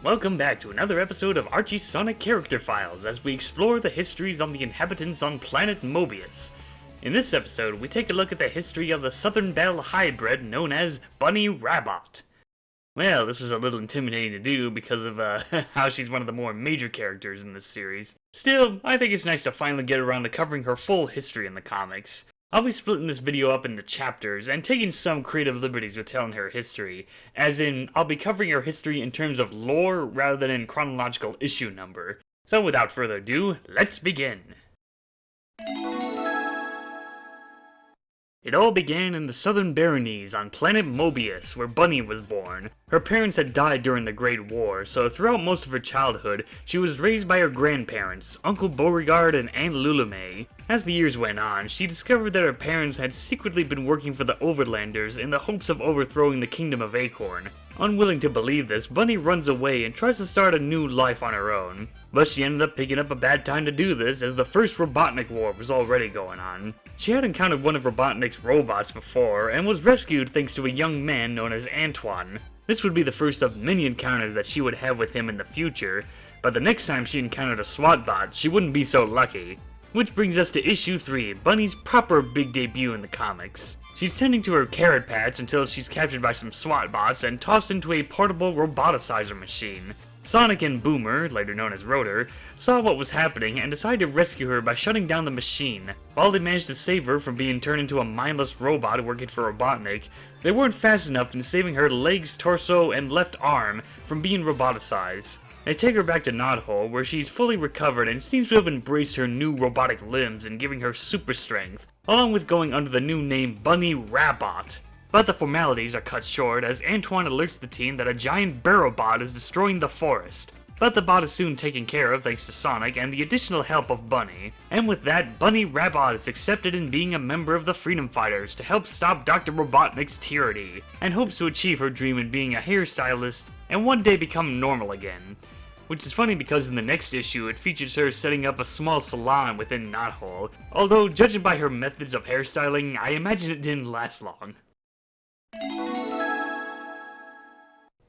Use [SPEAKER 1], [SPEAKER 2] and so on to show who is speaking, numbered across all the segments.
[SPEAKER 1] Welcome back to another episode of Archie Sonic Character Files as we explore the histories on the inhabitants on planet Mobius. In this episode, we take a look at the history of the Southern Belle hybrid known as Bunnie Rabbot. Well, this was a little intimidating to do because of how she's one of the more major characters in this series. Still, I think it's nice to finally get around to covering her full history in the comics. I'll be splitting this video up into chapters and taking some creative liberties with telling her history, as in, I'll be covering her history in terms of lore rather than in chronological issue number. So without further ado, let's begin! It all began in the Southern Baronies on planet Mobius, where Bunnie was born. Her parents had died during the Great War, so throughout most of her childhood, she was raised by her grandparents, Uncle Beauregard and Aunt Lulame. As the years went on, she discovered that her parents had secretly been working for the Overlanders in the hopes of overthrowing the Kingdom of Acorn. Unwilling to believe this, Bunnie runs away and tries to start a new life on her own. But she ended up picking up a bad time to do this, as the First Robotnik War was already going on. She had encountered one of Robotnik's robots before, and was rescued thanks to a young man known as Antoine. This would be the first of many encounters that she would have with him in the future, but the next time she encountered a SWAT bot, she wouldn't be so lucky. Which brings us to issue 3, Bunnie's proper big debut in the comics. She's tending to her carrot patch until she's captured by some SWAT bots and tossed into a portable roboticizer machine. Sonic and Boomer, later known as Rotor, saw what was happening and decided to rescue her by shutting down the machine. While they managed to save her from being turned into a mindless robot working for Robotnik, they weren't fast enough in saving her legs, torso, and left arm from being roboticized. They take her back to Knothole, where she's fully recovered and seems to have embraced her new robotic limbs and giving her super strength, along with going under the new name Bunnie Rabbot. But the formalities are cut short as Antoine alerts the team that a giant barrow bot is destroying the forest. But the bot is soon taken care of thanks to Sonic and the additional help of Bunnie. And with that, Bunnie Rabbot is accepted in being a member of the Freedom Fighters to help stop Dr. Robotnik's tyranny, and hopes to achieve her dream in being a hairstylist and one day become normal again. Which is funny because in the next issue it features her setting up a small salon within Knothole, although judging by her methods of hairstyling, I imagine it didn't last long.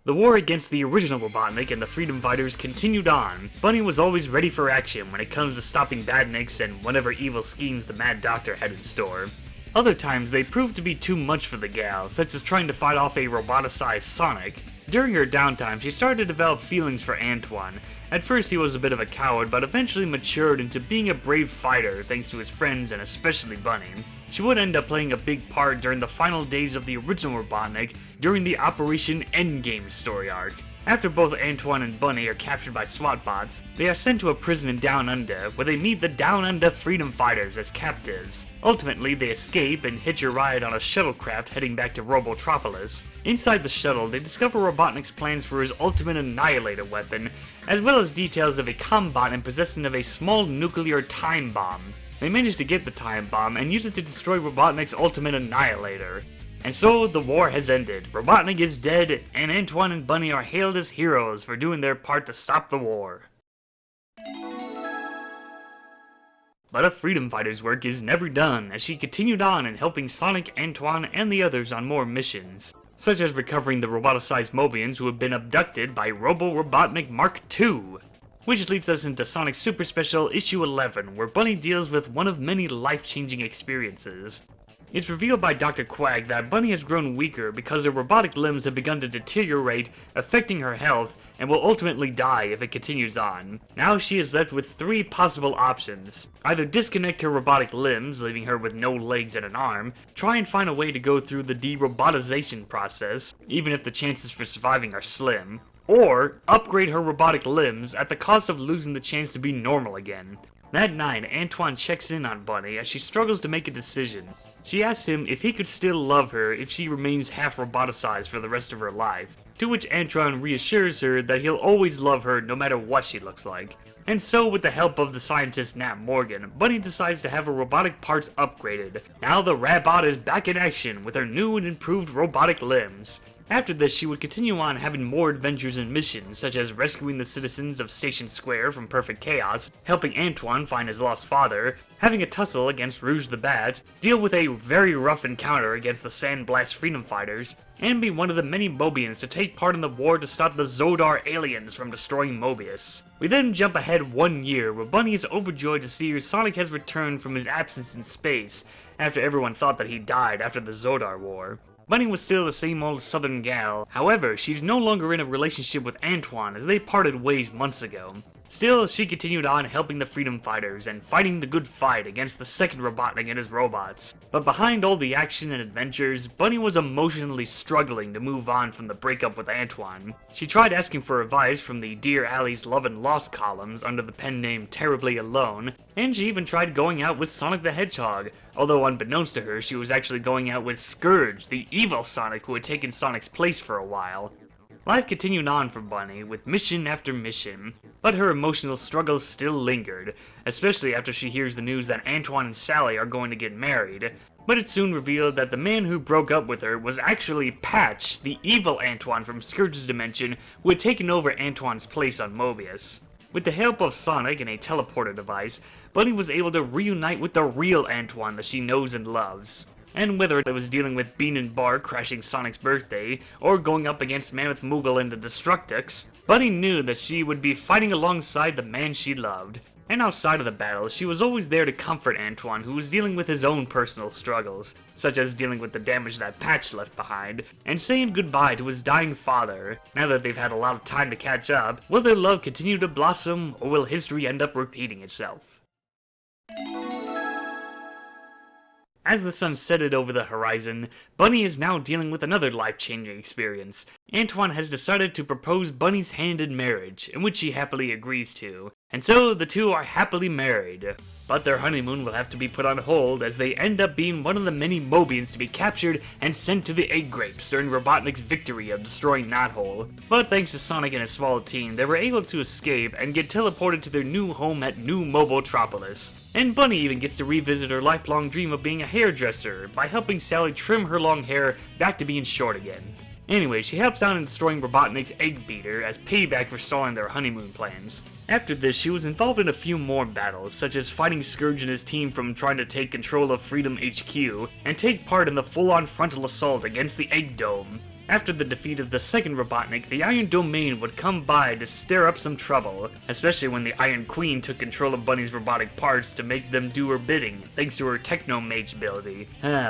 [SPEAKER 1] The war against the original Robotnik and the Freedom Fighters continued on. Bunnie was always ready for action when it comes to stopping badniks and whatever evil schemes the Mad Doctor had in store. Other times they proved to be too much for the gal, such as trying to fight off a roboticized Sonic. During her downtime, she started to develop feelings for Antoine. At first he was a bit of a coward, but eventually matured into being a brave fighter thanks to his friends and especially Bunnie. She would end up playing a big part during the final days of the original Robotnik during the Operation Endgame story arc. After both Antoine and Bunnie are captured by SWAT bots, they are sent to a prison in Down Under, where they meet the Down Under Freedom Fighters as captives. Ultimately, they escape and hitch a ride on a shuttlecraft heading back to Robotropolis. Inside the shuttle, they discover Robotnik's plans for his ultimate annihilator weapon, as well as details of a combot and possession of a small nuclear time bomb. They manage to get the time bomb and use it to destroy Robotnik's ultimate annihilator. And so, the war has ended, Robotnik is dead, and Antoine and Bunnie are hailed as heroes for doing their part to stop the war. But a Freedom Fighter's work is never done, as she continued on in helping Sonic, Antoine, and the others on more missions, such as recovering the roboticized Mobians who had been abducted by Robo-Robotnik Mark II. Which leads us into Sonic Super Special Issue 11, where Bunnie deals with one of many life-changing experiences. It's revealed by Dr. Quag that Bunnie has grown weaker because her robotic limbs have begun to deteriorate, affecting her health, and will ultimately die if it continues on. Now she is left with 3 possible options. Either disconnect her robotic limbs, leaving her with no legs and an arm, try and find a way to go through the de-robotization process, even if the chances for surviving are slim, or upgrade her robotic limbs at the cost of losing the chance to be normal again. That night, Antoine checks in on Bunnie as she struggles to make a decision. She asks him if he could still love her if she remains half roboticized for the rest of her life, to which Antoine reassures her that he'll always love her no matter what she looks like. And so, with the help of the scientist Nat Morgan, Bunnie decides to have her robotic parts upgraded. Now the Rabbot is back in action with her new and improved robotic limbs. After this, she would continue on having more adventures and missions, such as rescuing the citizens of Station Square from perfect chaos, helping Antoine find his lost father, having a tussle against Rouge the Bat, deal with a very rough encounter against the Sandblast Freedom Fighters, and be one of the many Mobians to take part in the war to stop the Zodar aliens from destroying Mobius. We then jump ahead 1 year, where Bunnie is overjoyed to see Sonic has returned from his absence in space, after everyone thought that he died after the Zodar War. Bunnie was still the same old southern gal, however, she's no longer in a relationship with Antoine as they parted ways months ago. Still, she continued on helping the freedom fighters and fighting the good fight against the second Robotnik and his robots. But behind all the action and adventures, Bunnie was emotionally struggling to move on from the breakup with Antoine. She tried asking for advice from the Dear Allie's Love and Lost columns under the pen name Terribly Alone, and she even tried going out with Sonic the Hedgehog, although unbeknownst to her, she was actually going out with Scourge, the evil Sonic who had taken Sonic's place for a while. Life continued on for Bunnie, with mission after mission, but her emotional struggles still lingered, especially after she hears the news that Antoine and Sally are going to get married. But it's soon revealed that the man who broke up with her was actually Patch, the evil Antoine from Scourge's dimension, who had taken over Antoine's place on Mobius. With the help of Sonic and a teleporter device, Bunnie was able to reunite with the real Antoine that she knows and loves. And whether it was dealing with Bean and Bar crashing Sonic's birthday, or going up against Mammoth Moogle and the Destructix, Bunnie knew that she would be fighting alongside the man she loved. And outside of the battle, she was always there to comfort Antoine, who was dealing with his own personal struggles, such as dealing with the damage that Patch left behind, and saying goodbye to his dying father. Now that they've had a lot of time to catch up, will their love continue to blossom, or will history end up repeating itself? As the sun setted over the horizon, Bunnie is now dealing with another life-changing experience. Antoine has decided to propose Bunnie's hand in marriage, in which she happily agrees to, and so the two are happily married. But their honeymoon will have to be put on hold as they end up being one of the many Mobians to be captured and sent to the Egg Grapes during Robotnik's victory of destroying Knothole. But thanks to Sonic and his small team, they were able to escape and get teleported to their new home at New Mobotropolis. And Bunnie even gets to revisit her lifelong dream of being a hairdresser by helping Sally trim her long hair back to being short again. Anyway, she helps out in destroying Robotnik's egg beater as payback for stalling their honeymoon plans. After this, she was involved in a few more battles, such as fighting Scourge and his team from trying to take control of Freedom HQ, and take part in the full-on frontal assault against the Egg Dome. After the defeat of the second Robotnik, the Iron Domain would come by to stir up some trouble, especially when the Iron Queen took control of Bunnie's robotic parts to make them do her bidding, thanks to her Techno-Mage ability.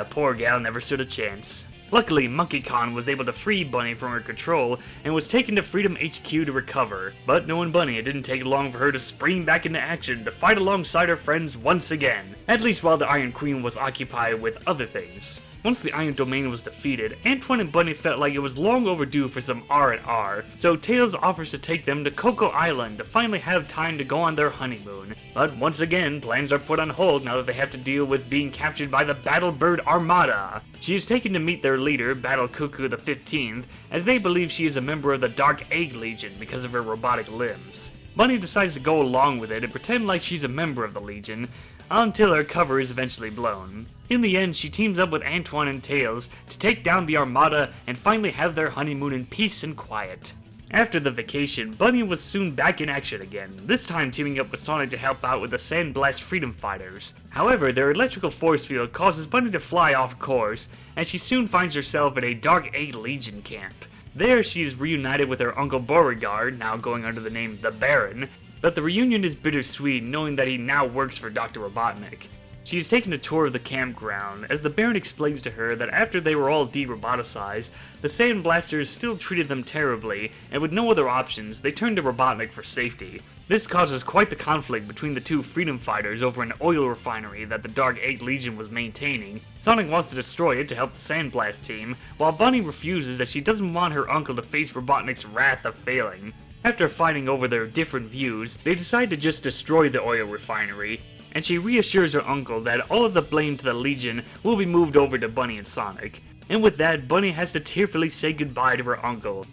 [SPEAKER 1] Poor gal never stood a chance. Luckily, Monkey Kong was able to free Bunnie from her control and was taken to Freedom HQ to recover, but knowing Bunnie, it didn't take long for her to spring back into action to fight alongside her friends once again, at least while the Iron Queen was occupied with other things. Once the Iron Domain was defeated, Antoine and Bunnie felt like it was long overdue for some R&R, so Tails offers to take them to Coco Island to finally have time to go on their honeymoon. But once again, plans are put on hold now that they have to deal with being captured by the Battlebird Armada. She is taken to meet their leader, Battle Cuckoo the 15th, as they believe she is a member of the Dark Egg Legion because of her robotic limbs. Bunnie decides to go along with it and pretend like she's a member of the Legion, until her cover is eventually blown. In the end, she teams up with Antoine and Tails to take down the Armada and finally have their honeymoon in peace and quiet. After the vacation, Bunnie was soon back in action again, this time teaming up with Sonic to help out with the Sandblast Freedom Fighters. However, their electrical force field causes Bunnie to fly off course, and she soon finds herself in a Dark Egg Legion camp. There, she is reunited with her Uncle Beauregard, now going under the name The Baron, but the reunion is bittersweet knowing that he now works for Dr. Robotnik. She is taken a tour of the campground, as the Baron explains to her that after they were all de-roboticized, the Sandblasters still treated them terribly, and with no other options, they turned to Robotnik for safety. This causes quite the conflict between the two freedom fighters over an oil refinery that the Dark Egg Legion was maintaining. Sonic wants to destroy it to help the Sandblast team, while Bunnie refuses as she doesn't want her uncle to face Robotnik's wrath of failing. After fighting over their different views, they decide to just destroy the oil refinery, and she reassures her uncle that all of the blame to the Legion will be moved over to Bunnie and Sonic. And with that, Bunnie has to tearfully say goodbye to her uncle.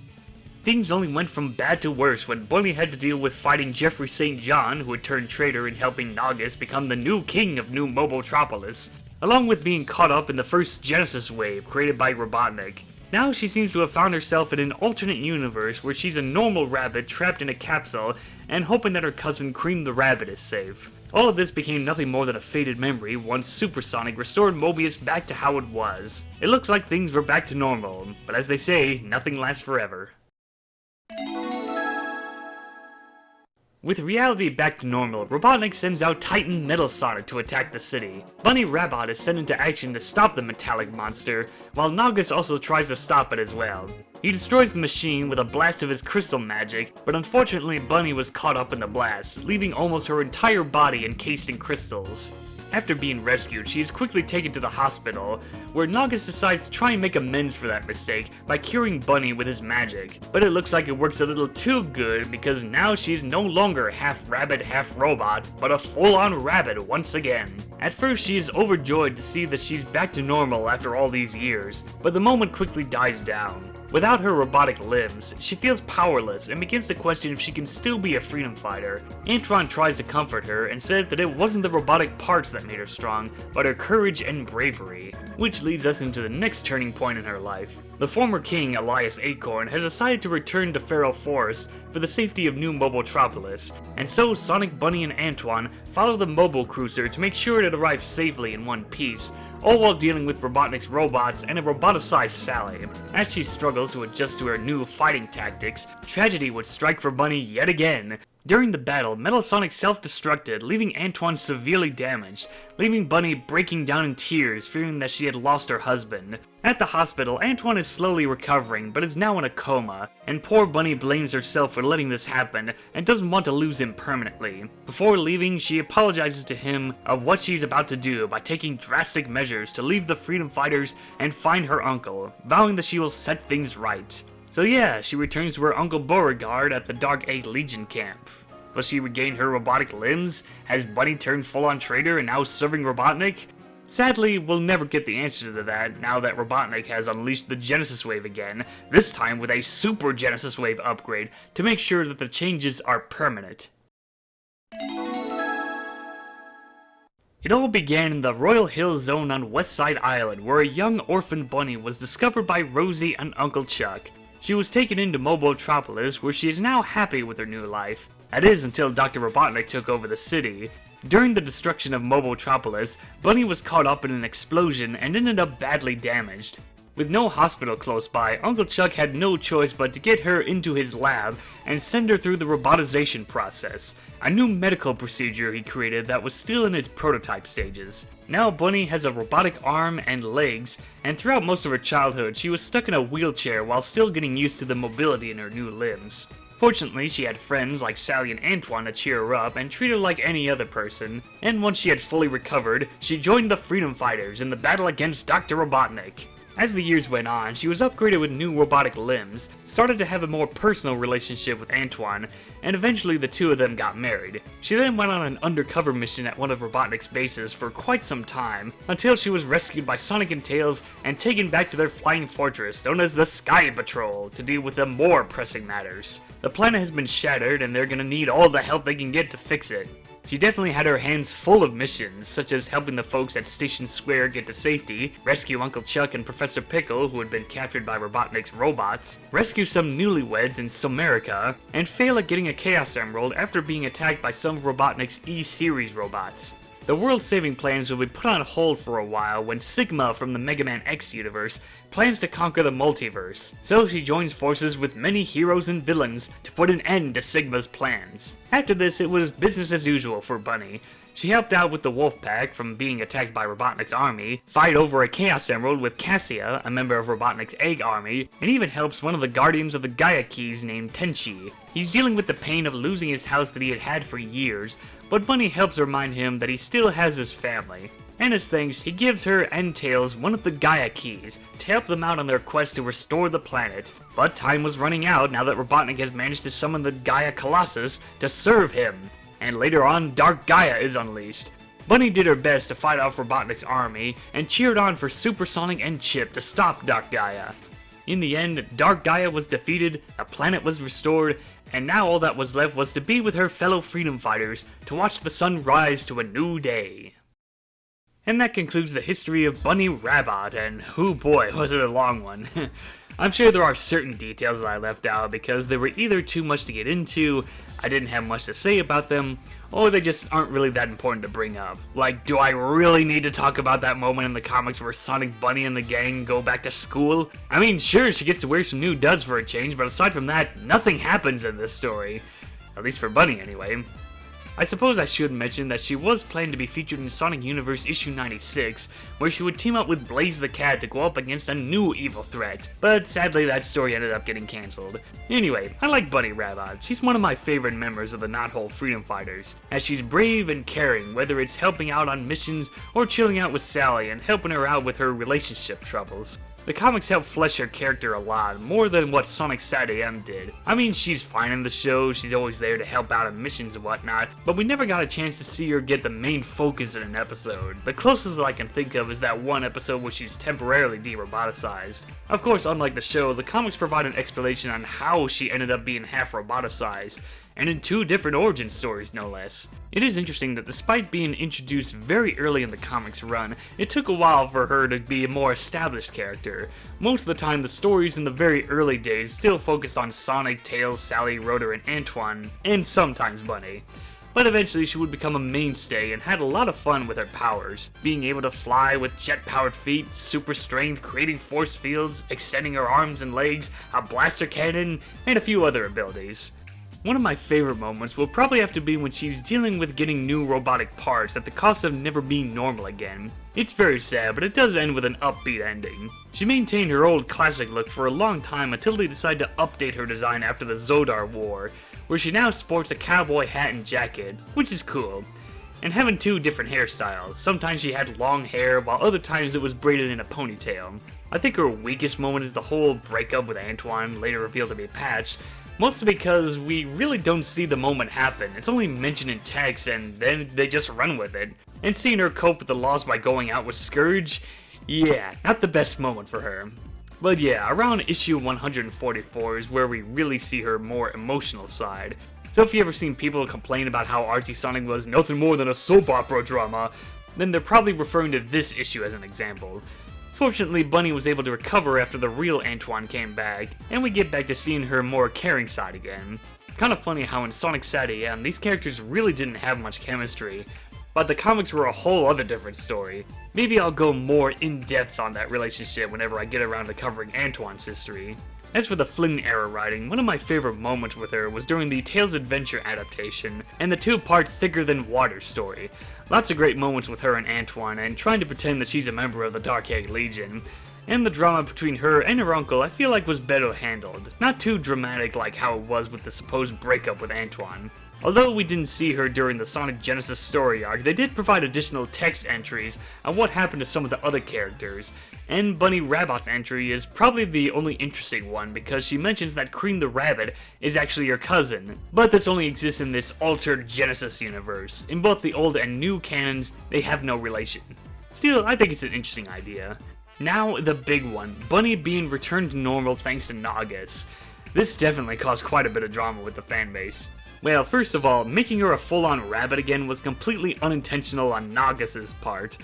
[SPEAKER 1] Things only went from bad to worse when Bunnie had to deal with fighting Jeffrey St. John, who had turned traitor in helping Naugus become the new king of New Mobotropolis, along with being caught up in the first Genesis wave created by Robotnik. Now she seems to have found herself in an alternate universe where she's a normal rabbit trapped in a capsule and hoping that her cousin Cream the Rabbit is safe. All of this became nothing more than a faded memory once Super Sonic restored Mobius back to how it was. It looks like things were back to normal, but as they say, nothing lasts forever. With reality back to normal, Robotnik sends out Titan Metal Sonic to attack the city. Bunnie Rabbot is sent into action to stop the metallic monster, while Naugus also tries to stop it as well. He destroys the machine with a blast of his crystal magic, but unfortunately Bunnie was caught up in the blast, leaving almost her entire body encased in crystals. After being rescued, she is quickly taken to the hospital, where Naugus decides to try and make amends for that mistake by curing Bunnie with his magic. But it looks like it works a little too good, because now she's no longer half rabbit, half robot, but a full-on rabbit once again. At first, she is overjoyed to see that she's back to normal after all these years, but the moment quickly dies down. Without her robotic limbs, she feels powerless and begins to question if she can still be a freedom fighter. Antron tries to comfort her and says that it wasn't the robotic parts that made her strong, but her courage and bravery, which leads us into the next turning point in her life. The former king, Elias Acorn, has decided to return to Feral Forest for the safety of New Mobotropolis, and so Sonic, Bunnie, and Antoine follow the Mobo Cruiser to make sure it arrives safely in one piece, all while dealing with Robotnik's robots and a roboticized Sally. As she struggles to adjust to her new fighting tactics, tragedy would strike for Bunnie yet again. During the battle, Metal Sonic self-destructed, leaving Antoine severely damaged, leaving Bunnie breaking down in tears, fearing that she had lost her husband. At the hospital, Antoine is slowly recovering, but is now in a coma, and poor Bunnie blames herself for letting this happen, and doesn't want to lose him permanently. Before leaving, she apologizes to him of what she's about to do by taking drastic measures to leave the Freedom Fighters and find her uncle, vowing that she will set things right. So yeah, she returns to her Uncle Beauregard at the Dark 8 Legion camp. Will she regain her robotic limbs? Has Bunnie turned full-on traitor and now serving Robotnik? Sadly, we'll never get the answer to that now that Robotnik has unleashed the Genesis Wave again, this time with a Super Genesis Wave upgrade to make sure that the changes are permanent. It all began in the Royal Hill Zone on Westside Island, where a young orphan Bunnie was discovered by Rosie and Uncle Chuck. She was taken into Mobotropolis, where she is now happy with her new life. That is, until Dr. Robotnik took over the city. During the destruction of Mobotropolis, Bunnie was caught up in an explosion and ended up badly damaged. With no hospital close by, Uncle Chuck had no choice but to get her into his lab and send her through the robotization process, a new medical procedure he created that was still in its prototype stages. Now Bunnie has a robotic arm and legs, and throughout most of her childhood she was stuck in a wheelchair while still getting used to the mobility in her new limbs. Fortunately, she had friends like Sally and Antoine to cheer her up and treat her like any other person, and once she had fully recovered, she joined the Freedom Fighters in the battle against Dr. Robotnik. As the years went on, she was upgraded with new robotic limbs, started to have a more personal relationship with Antoine, and eventually the two of them got married. She then went on an undercover mission at one of Robotnik's bases for quite some time, until she was rescued by Sonic and Tails and taken back to their flying fortress known as the Sky Patrol to deal with the more pressing matters. The planet has been shattered and they're gonna need all the help they can get to fix it. She definitely had her hands full of missions, such as helping the folks at Station Square get to safety, rescue Uncle Chuck and Professor Pickle, who had been captured by Robotnik's robots, rescue some newlyweds in Somerica, and fail at getting a Chaos Emerald after being attacked by some of Robotnik's E-Series robots. The world-saving plans will be put on hold for a while when Sigma from the Mega Man X universe plans to conquer the multiverse, so she joins forces with many heroes and villains to put an end to Sigma's plans. After this, it was business as usual for Bunnie. She helped out with the Wolf Pack from being attacked by Robotnik's army, fight over a Chaos Emerald with Cassia, a member of Robotnik's Egg Army, and even helps one of the Guardians of the Gaia Keys named Tenchi. He's dealing with the pain of losing his house that he had had for years, but Bunnie helps remind him that he still has his family. And as thanks, he gives her and Tails one of the Gaia Keys to help them out on their quest to restore the planet. But time was running out now that Robotnik has managed to summon the Gaia Colossus to serve him. And later on, Dark Gaia is unleashed. Bunnie did her best to fight off Robotnik's army, and cheered on for Super Sonic and Chip to stop Dark Gaia. In the end, Dark Gaia was defeated, the planet was restored, and now all that was left was to be with her fellow freedom fighters to watch the sun rise to a new day. And that concludes the history of Bunnie Rabbot, and oh boy, was it a long one. I'm sure there are certain details that I left out because they were either too much to get into, I didn't have much to say about them, or they just aren't really that important to bring up. Like, do I really need to talk about that moment in the comics where Sonic, Bunny, and the gang go back to school? I mean, sure, she gets to wear some new duds for a change, but aside from that, nothing happens in this story. At least for Bunny, anyway. I suppose I should mention that she was planned to be featured in Sonic Universe issue 96, where she would team up with Blaze the Cat to go up against a new evil threat, but sadly that story ended up getting cancelled. Anyway, I like Bunnie Rabbot. She's one of my favorite members of the Knothole Freedom Fighters, as she's brave and caring, whether it's helping out on missions or chilling out with Sally and helping her out with her relationship troubles. The comics help flesh her character a lot, more than what Sonic SatAM did. I mean, she's fine in the show, she's always there to help out on missions and whatnot, but we never got a chance to see her get the main focus in an episode. The closest that I can think of is that one episode where she's temporarily de-roboticized. Of course, unlike the show, the comics provide an explanation on how she ended up being half roboticized, and in 2 different origin stories no less. It is interesting that despite being introduced very early in the comics run, it took a while for her to be a more established character. Most of the time the stories in the very early days still focused on Sonic, Tails, Sally, Rotor, and Antoine, and sometimes Bunny. But eventually she would become a mainstay and had a lot of fun with her powers, being able to fly with jet-powered feet, super strength, creating force fields, extending her arms and legs, a blaster cannon, and a few other abilities. One of my favorite moments will probably have to be when she's dealing with getting new robotic parts at the cost of never being normal again. It's very sad, but it does end with an upbeat ending. She maintained her old classic look for a long time until they decided to update her design after the Zodar War, where she now sports a cowboy hat and jacket, which is cool. And having 2 different hairstyles. Sometimes she had long hair, while other times it was braided in a ponytail. I think her weakest moment is the whole breakup with Antoine, later revealed to be Patch, mostly because we really don't see the moment happen. It's only mentioned in text and then they just run with it. And seeing her cope with the loss by going out with Scourge, yeah, not the best moment for her. But yeah, around issue 144 is where we really see her more emotional side. So if you ever seen people complain about how Archie Sonic was nothing more than a soap opera drama, then they're probably referring to this issue as an example. Fortunately, Bunny was able to recover after the real Antoine came back, and we get back to seeing her more caring side again. Kind of funny how in Sonic SatAM, these characters really didn't have much chemistry, but the comics were a whole other different story. Maybe I'll go more in-depth on that relationship whenever I get around to covering Antoine's history. As for the Flynn-era writing, one of my favorite moments with her was during the Tales Adventure adaptation, and the 2-part Thicker Than Water story. Lots of great moments with her and Antoine, and trying to pretend that she's a member of the Dark Egg Legion. And the drama between her and her uncle I feel like was better handled. Not too dramatic like how it was with the supposed breakup with Antoine. Although we didn't see her during the Sonic Genesis story arc, they did provide additional text entries on what happened to some of the other characters. And Bunnie Rabbot's entry is probably the only interesting one because she mentions that Cream the Rabbit is actually her cousin. But this only exists in this altered Genesis universe. In both the old and new canons, they have no relation. Still, I think it's an interesting idea. Now, the big one, Bunny being returned to normal thanks to Naugus. This definitely caused quite a bit of drama with the fanbase. Well, first of all, making her a full-on rabbit again was completely unintentional on Naugus's part.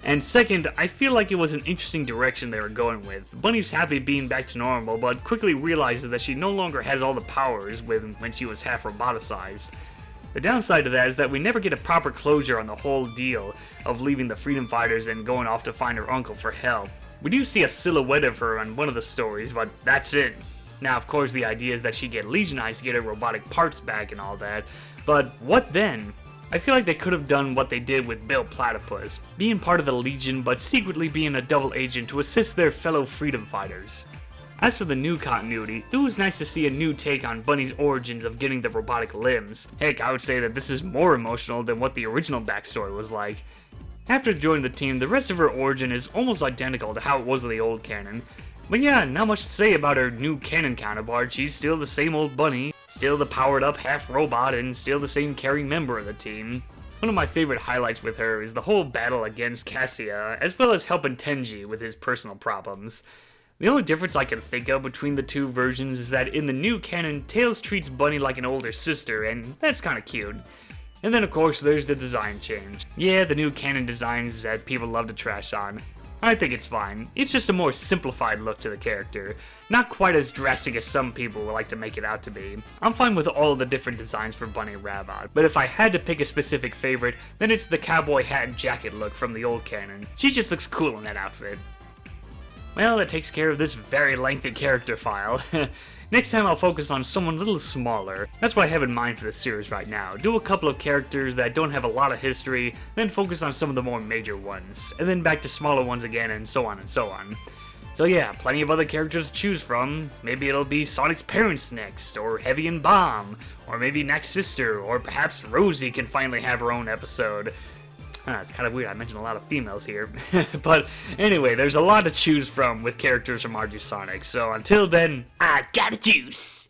[SPEAKER 1] And second, I feel like it was an interesting direction they were going with. Bunny's happy being back to normal, but quickly realizes that she no longer has all the powers when she was half roboticized. The downside to that is that we never get a proper closure on the whole deal of leaving the Freedom Fighters and going off to find her uncle for help. We do see a silhouette of her on one of the stories, but that's it. Now, of course, the idea is that she get legionized to get her robotic parts back and all that, but what then? I feel like they could have done what they did with Bill Platypus, being part of the Legion but secretly being a double agent to assist their fellow freedom fighters. As for the new continuity, it was nice to see a new take on Bunny's origins of getting the robotic limbs. Heck, I would say that this is more emotional than what the original backstory was like. After joining the team, the rest of her origin is almost identical to how it was in the old canon. But yeah, not much to say about her new canon counterpart. She's still the same old Bunny, still the powered up half robot, and still the same caring member of the team. One of my favorite highlights with her is the whole battle against Cassia, as well as helping Tenji with his personal problems. The only difference I can think of between the two versions is that in the new canon, Tails treats Bunny like an older sister, and that's kinda cute. And then of course there's the design change. Yeah, the new canon designs that people love to trash on. I think it's fine. It's just a more simplified look to the character. Not quite as drastic as some people would like to make it out to be. I'm fine with all of the different designs for Bunnie Rabbot, but if I had to pick a specific favorite, then it's the cowboy hat and jacket look from the old canon. She just looks cool in that outfit. Well, that takes care of this very lengthy character file. Next time I'll focus on someone a little smaller. That's what I have in mind for this series right now. Do a couple of characters that don't have a lot of history, then focus on some of the more major ones, and then back to smaller ones again, and so on and so on. So yeah, plenty of other characters to choose from. Maybe it'll be Sonic's parents next, or Heavy and Bomb, or maybe Knack's sister, or perhaps Rosie can finally have her own episode. It's kind of weird, I mentioned a lot of females here. But anyway, there's a lot to choose from with characters from Archie Sonic, so until then, I got a juice!